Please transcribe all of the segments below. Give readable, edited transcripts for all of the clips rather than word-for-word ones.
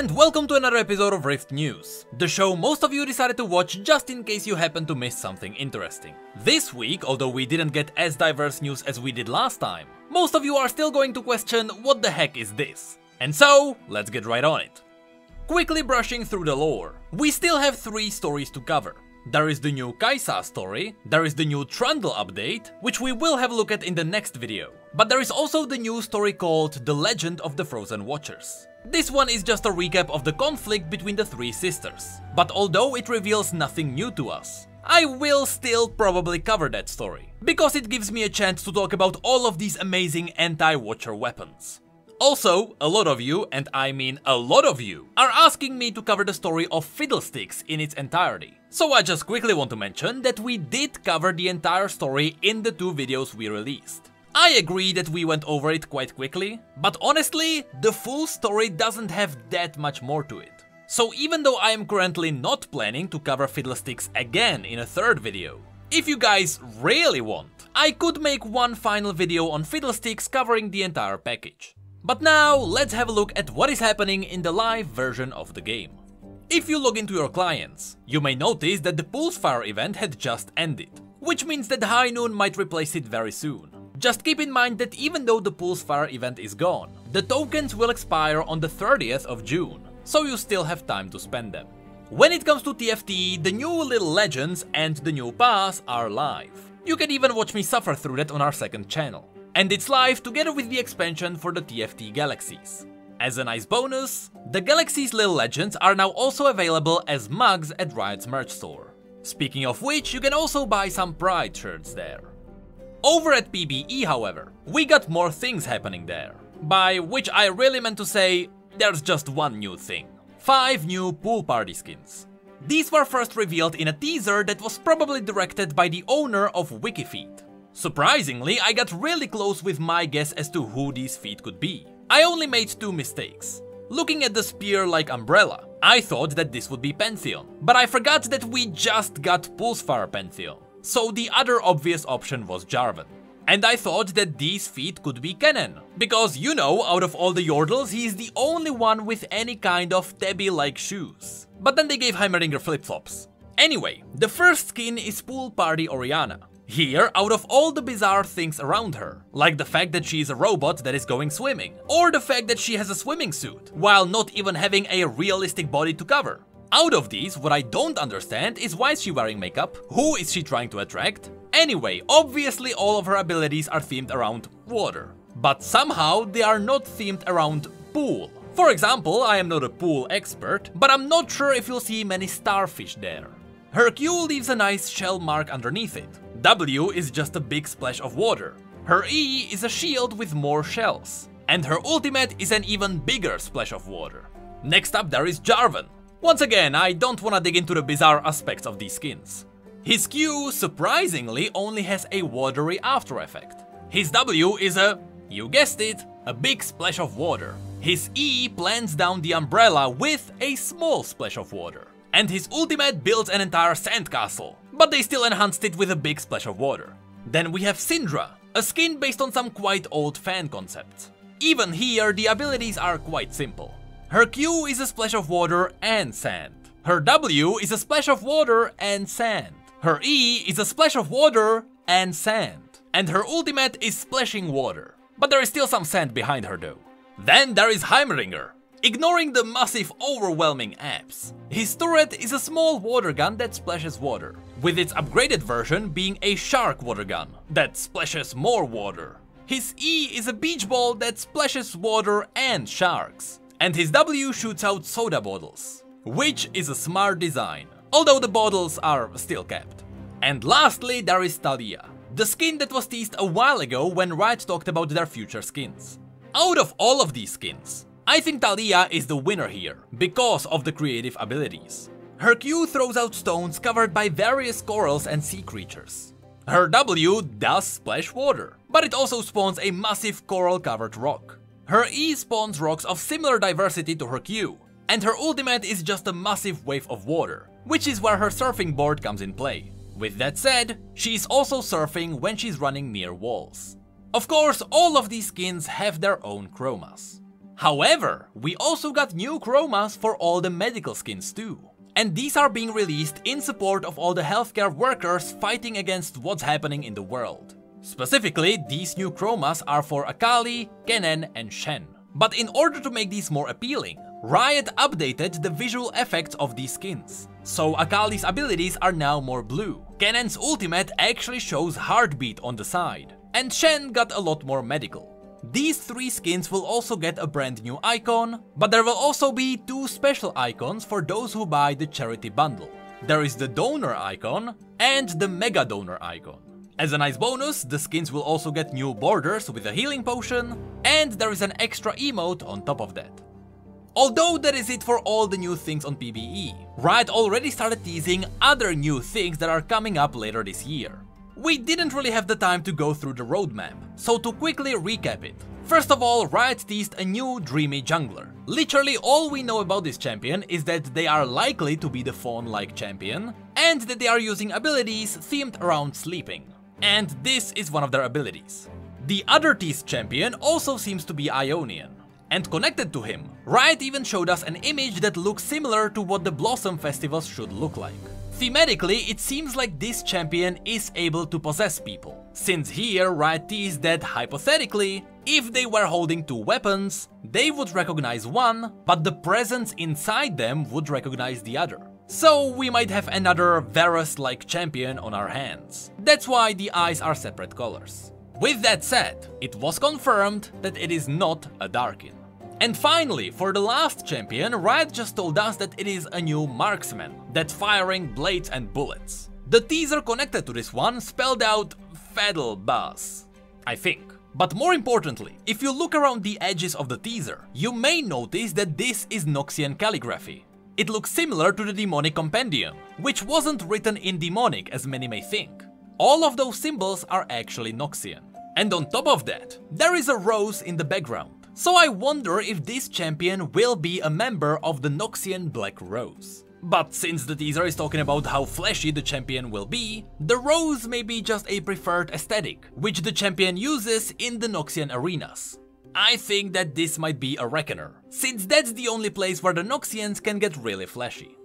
and welcome to another episode of Rift News, the show most of you decided to watch just in case you happen to miss something interesting. This week, although we didn't get as diverse news as we did last time, most of you are still going to question what the heck is this. And so, let's get right on it. Quickly brushing through the lore, we still have 3 stories to cover. There is the new Kai'Sa story, there is the new Trundle update, which we will have a look at in the next video, but there is also the new story called The Legend of the Frozen Watchers. This one is just a recap of the conflict between the 3 sisters, but although it reveals nothing new to us, I will still probably cover that story, because it gives me a chance to talk about all of these amazing anti-Watcher weapons. Also, a lot of you, and I mean a lot of you, are asking me to cover the story of Fiddlesticks in its entirety. So I just quickly want to mention that we did cover the entire story in the 2 videos we released. I agree that we went over it quite quickly, but honestly, the full story doesn't have that much more to it. So even though I am currently not planning to cover Fiddlesticks again in a 3rd video, if you guys really want, I could make one final video on Fiddlesticks covering the entire package. But now, let's have a look at what is happening in the live version of the game. If you log into your clients, you may notice that the Pulsefire event had just ended, which means that High Noon might replace it very soon. Just keep in mind that even though the Pulsefire event is gone, the tokens will expire on the 30th of June, so you still have time to spend them. When it comes to TFT, the new little legends and the new pass are live. You can even watch me suffer through that on our 2nd channel. And it's live together with the expansion for the TFT Galaxies. As a nice bonus, the Galaxies Little Legends are now also available as mugs at Riot's merch store. Speaking of which, you can also buy some Pride shirts there. Over at PBE, however, we got more things happening there. By which I really meant to say, there's just one new thing. 5 new pool party skins. These were first revealed in a teaser that was probably directed by the owner of Wikifeet. Surprisingly, I got really close with my guess as to who these feet could be. I only made 2 mistakes. Looking at the spear-like umbrella, I thought that this would be Pantheon, but I forgot that we just got Pulsefire Pantheon, so the other obvious option was Jarvan. And I thought that these feet could be Kennen, because you know, out of all the Yordles, he's the only one with any kind of tabby-like shoes. But then they gave Heimerdinger flip-flops. Anyway, the first skin is Pool Party Orianna. Here, out of all the bizarre things around her, like the fact that she is a robot that is going swimming, or the fact that she has a swimming suit, while not even having a realistic body to cover. Out of these, what I don't understand is why is she wearing makeup? Who is she trying to attract? Anyway, obviously all of her abilities are themed around water, but somehow they are not themed around pool. For example, I am not a pool expert, but I'm not sure if you'll see many starfish there. Her Q leaves a nice shell mark underneath it. W is just a big splash of water. Her E is a shield with more shells. And her ultimate is an even bigger splash of water. Next up there is Jarvan. Once again, I don't wanna dig into the bizarre aspects of these skins. His Q, surprisingly, only has a watery after effect. His W is you guessed it, a big splash of water. His E plants down the umbrella with a small splash of water. And his ultimate builds an entire sandcastle, but they still enhanced it with a big splash of water. Then we have Syndra, a skin based on some quite old fan concepts. Even here, the abilities are quite simple. Her Q is a splash of water and sand. Her W is a splash of water and sand. Her E is a splash of water and sand. And her ultimate is splashing water. But there is still some sand behind her though. Then there is Heimerdinger. Ignoring the massive, overwhelming abs, his turret is a small water gun that splashes water, with its upgraded version being a shark water gun that splashes more water. His E is a beach ball that splashes water and sharks, and his W shoots out soda bottles, which is a smart design, although the bottles are still kept. And lastly, there is Thalia, the skin that was teased a while ago when Riot talked about their future skins. Out of all of these skins, I think Thalia is the winner here, because of the creative abilities. Her Q throws out stones covered by various corals and sea creatures. Her W does splash water, but it also spawns a massive coral-covered rock. Her E spawns rocks of similar diversity to her Q, and her ultimate is just a massive wave of water, which is where her surfing board comes in play. With that said, she is also surfing when she's running near walls. Of course, all of these skins have their own chromas. However, we also got new chromas for all the medical skins too. And these are being released in support of all the healthcare workers fighting against what's happening in the world. Specifically, these new chromas are for Akali, Kennen and Shen. But in order to make these more appealing, Riot updated the visual effects of these skins. So Akali's abilities are now more blue, Kennen's ultimate actually shows heartbeat on the side, and Shen got a lot more medical. These 3 skins will also get a brand new icon, but there will also be 2 special icons for those who buy the charity bundle. There is the donor icon and the mega donor icon. As a nice bonus, the skins will also get new borders with a healing potion, and there is an extra emote on top of that. Although that is it for all the new things on PvE, Riot already started teasing other new things that are coming up later this year. We didn't really have the time to go through the roadmap, so to quickly recap it. First of all, Riot teased a new dreamy jungler. Literally all we know about this champion is that they are likely to be the fawn-like champion, and that they are using abilities themed around sleeping. And this is one of their abilities. The other teased champion also seems to be Ionian. And connected to him, Riot even showed us an image that looks similar to what the Blossom festivals should look like. Thematically, it seems like this champion is able to possess people, since here Riot teased that hypothetically, if they were holding 2 weapons, they would recognize one, but the presence inside them would recognize the other. So we might have another Varus-like champion on our hands. That's why the eyes are separate colors. With that said, it was confirmed that it is not a Darkin. And finally, for the last champion, Riot just told us that it is a new marksman, that's firing blades and bullets. The teaser connected to this one spelled out Fiddlebass, I think. But more importantly, if you look around the edges of the teaser, you may notice that this is Noxian calligraphy. It looks similar to the demonic compendium, which wasn't written in demonic as many may think. All of those symbols are actually Noxian. And on top of that, there is a rose in the background. So I wonder if this champion will be a member of the Noxian Black Rose. But since the teaser is talking about how flashy the champion will be, the rose may be just a preferred aesthetic, which the champion uses in the Noxian arenas. I think that this might be a Reckoner, since that's the only place where the Noxians can get really flashy.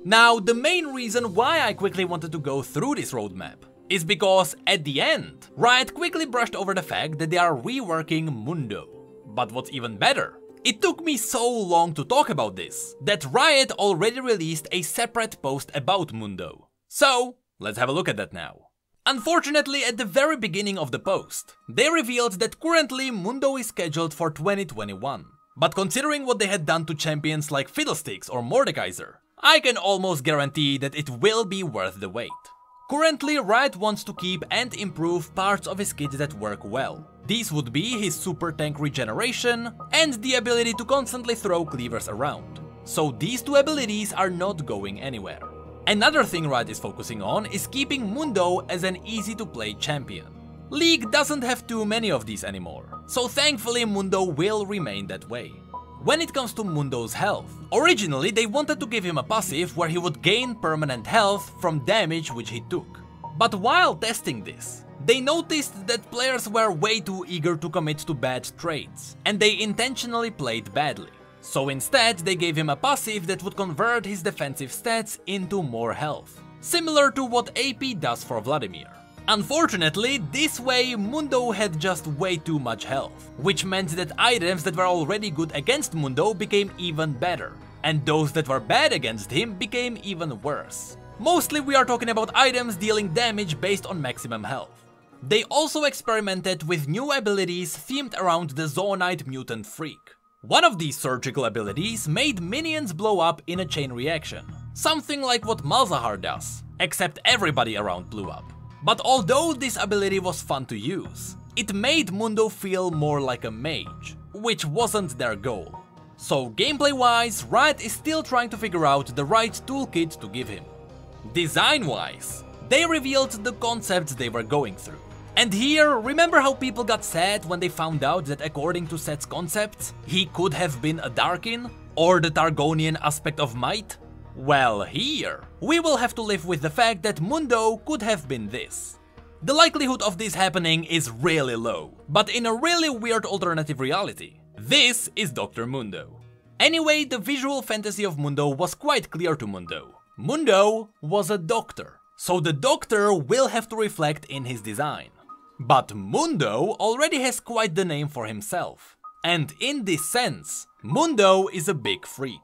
Now, the main reason why I quickly wanted to go through this roadmap is because at the end, Riot quickly brushed over the fact that they are reworking Mundo. But what's even better, it took me so long to talk about this, that Riot already released a separate post about Mundo. So, let's have a look at that now. Unfortunately, at the very beginning of the post, they revealed that currently Mundo is scheduled for 2021. But considering what they had done to champions like Fiddlesticks or Mordekaiser, I can almost guarantee that it will be worth the wait. Currently, Riot wants to keep and improve parts of his kit that work well. These would be his super tank regeneration and the ability to constantly throw cleavers around. So these 2 abilities are not going anywhere. Another thing Riot is focusing on is keeping Mundo as an easy to play champion. League doesn't have too many of these anymore, so thankfully Mundo will remain that way. When it comes to Mundo's health, originally they wanted to give him a passive where he would gain permanent health from damage which he took. But while testing this, they noticed that players were way too eager to commit to bad trades, and they intentionally played badly. So instead they gave him a passive that would convert his defensive stats into more health, similar to what AP does for Vladimir. Unfortunately, this way Mundo had just way too much health, which meant that items that were already good against Mundo became even better, and those that were bad against him became even worse. Mostly we are talking about items dealing damage based on maximum health. They also experimented with new abilities themed around the Zoonite mutant freak. One of these surgical abilities made minions blow up in a chain reaction, something like what Malzahar does, except everybody around blew up. But although this ability was fun to use, it made Mundo feel more like a mage, which wasn't their goal. So gameplay-wise, Riot is still trying to figure out the right toolkit to give him. Design-wise, they revealed the concepts they were going through. And here, remember how people got sad when they found out that according to Set's concepts, he could have been a Darkin, or the Targonian aspect of might? Well, here, we will have to live with the fact that Mundo could have been this. The likelihood of this happening is really low, but in a really weird alternative reality, This is Dr. Mundo. Anyway, the visual fantasy of Mundo was quite clear to Mundo. Mundo was a doctor, so the doctor will have to reflect in his design. But Mundo already has quite the name for himself. And in this sense, Mundo is a big freak.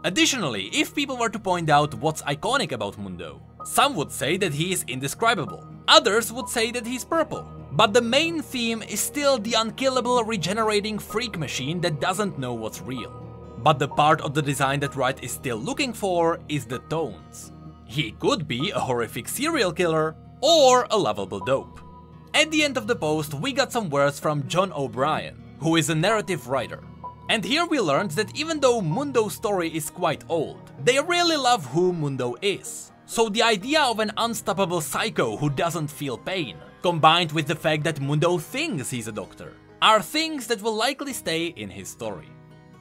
Additionally, if people were to point out what's iconic about Mundo, some would say that he is indescribable, others would say that he's purple. But the main theme is still the unkillable regenerating freak machine that doesn't know what's real. But the part of the design that Riot is still looking for is the tones. He could be a horrific serial killer or a lovable dope. At the end of the post we got some words from John O'Brien, who is a narrative writer. And here we learned that even though Mundo's story is quite old, they really love who Mundo is. So the idea of an unstoppable psycho who doesn't feel pain, combined with the fact that Mundo thinks he's a doctor, are things that will likely stay in his story.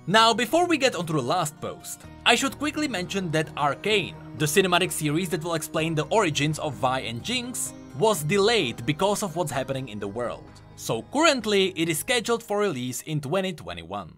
Now, before we get onto the last post, I should quickly mention that Arcane, the cinematic series that will explain the origins of Vi and Jinx, was delayed because of what's happening in the world. So currently it is scheduled for release in 2021.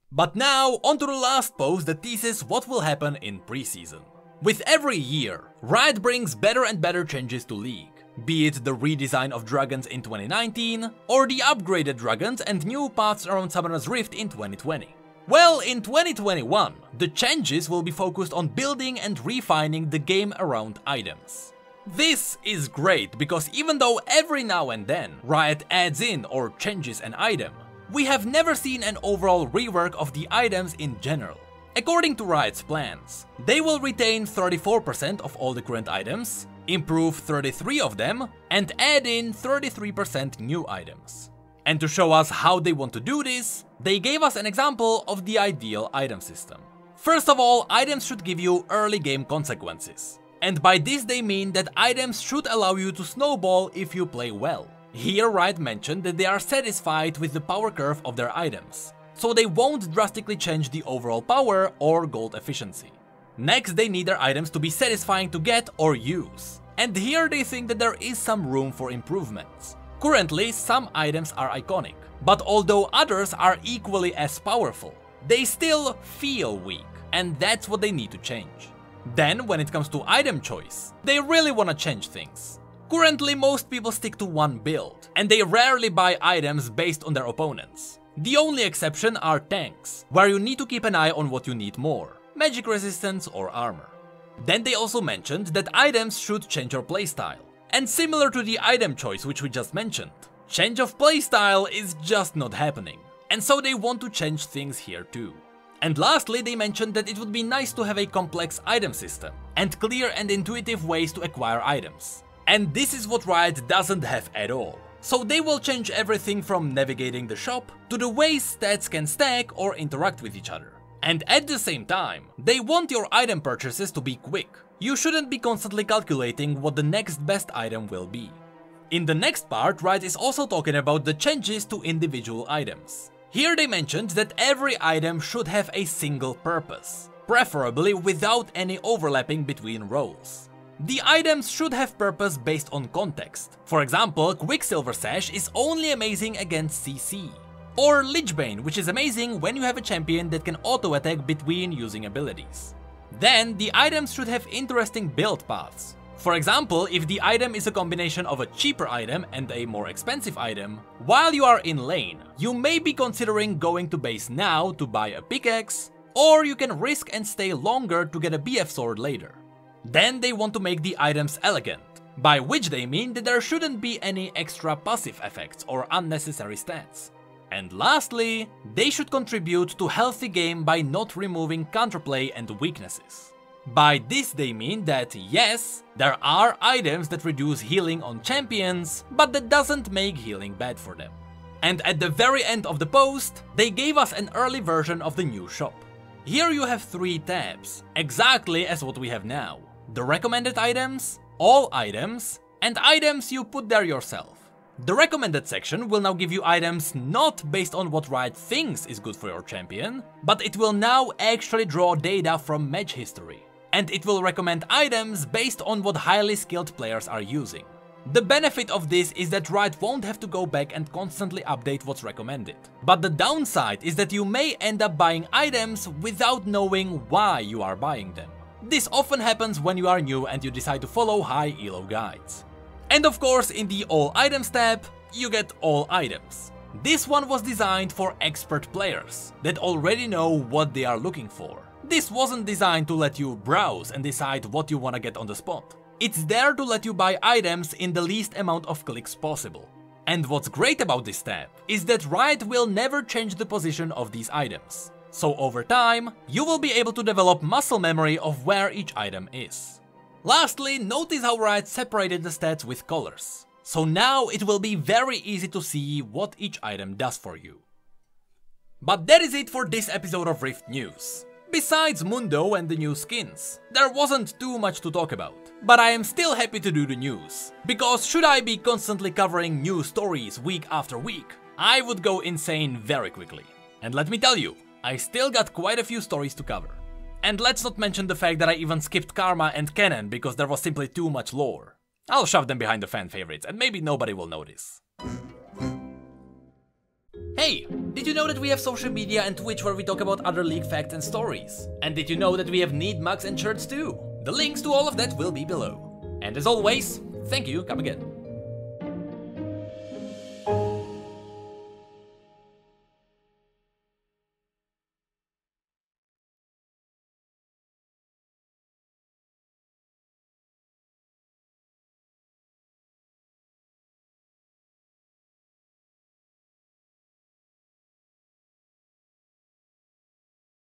But now, onto the last post that teases what will happen in preseason. With every year, Riot brings better and better changes to League, be it the redesign of dragons in 2019, or the upgraded dragons and new paths around Summoner's Rift in 2020. Well, in 2021, the changes will be focused on building and refining the game around items. This is great because even though every now and then Riot adds in or changes an item, we have never seen an overall rework of the items in general. According to Riot's plans, they will retain 34% of all the current items, improve 33 of them, and add in 33% new items. And to show us how they want to do this, they gave us an example of the ideal item system. First of all, items should give you early game consequences. And by this they mean that items should allow you to snowball if you play well. Here Riot mentioned that they are satisfied with the power curve of their items, so they won't drastically change the overall power or gold efficiency. Next, they need their items to be satisfying to get or use. And here they think that there is some room for improvements. Currently, some items are iconic, but although others are equally as powerful, they still feel weak, and that's what they need to change. Then, when it comes to item choice, they really want to change things. Currently, most people stick to one build, and they rarely buy items based on their opponents. The only exception are tanks, where you need to keep an eye on what you need more, magic resistance or armor. Then they also mentioned that items should change your playstyle. And similar to the item choice which we just mentioned, change of playstyle is just not happening, and so they want to change things here too. And lastly, they mentioned that it would be nice to have a complex item system, and clear and intuitive ways to acquire items. And this is what Riot doesn't have at all. So they will change everything from navigating the shop to the ways stats can stack or interact with each other. And at the same time, they want your item purchases to be quick. You shouldn't be constantly calculating what the next best item will be. In the next part, Riot is also talking about the changes to individual items. Here they mentioned that every item should have a single purpose, preferably without any overlapping between roles. The items should have purpose based on context. For example, Quicksilver Sash is only amazing against CC. Or Lichbane, which is amazing when you have a champion that can auto-attack between using abilities. Then, the items should have interesting build paths. For example, if the item is a combination of a cheaper item and a more expensive item, while you are in lane, you may be considering going to base now to buy a pickaxe, or you can risk and stay longer to get a BF sword later. Then they want to make the items elegant, by which they mean that there shouldn't be any extra passive effects or unnecessary stats. And lastly, they should contribute to healthy game by not removing counterplay and weaknesses. By this they mean that yes, there are items that reduce healing on champions, but that doesn't make healing bad for them. And at the very end of the post, they gave us an early version of the new shop. Here you have 3 tabs, exactly as what we have now. The recommended items, all items, and items you put there yourself. The recommended section will now give you items not based on what Riot thinks is good for your champion, but it will now actually draw data from match history. And it will recommend items based on what highly skilled players are using. The benefit of this is that Riot won't have to go back and constantly update what's recommended. But the downside is that you may end up buying items without knowing why you are buying them. This often happens when you are new and you decide to follow high elo guides. And of course, in the All Items tab, you get all items. This one was designed for expert players that already know what they are looking for. This wasn't designed to let you browse and decide what you want to get on the spot. It's there to let you buy items in the least amount of clicks possible. And what's great about this tab is that Riot will never change the position of these items. So over time, you will be able to develop muscle memory of where each item is. Lastly, notice how Riot separated the stats with colors. So now it will be very easy to see what each item does for you. But that is it for this episode of Rift News. Besides Mundo and the new skins, there wasn't too much to talk about. But I am still happy to do the news, because should I be constantly covering new stories week after week, I would go insane very quickly. And let me tell you, I still got quite a few stories to cover. And let's not mention the fact that I even skipped Karma and Kennen because there was simply too much lore. I'll shove them behind the fan favorites and maybe nobody will notice. Hey, did you know that we have social media and Twitch where we talk about other league facts and stories? And did you know that we have need mugs and shirts too? The links to all of that will be below. And as always, thank you, come again.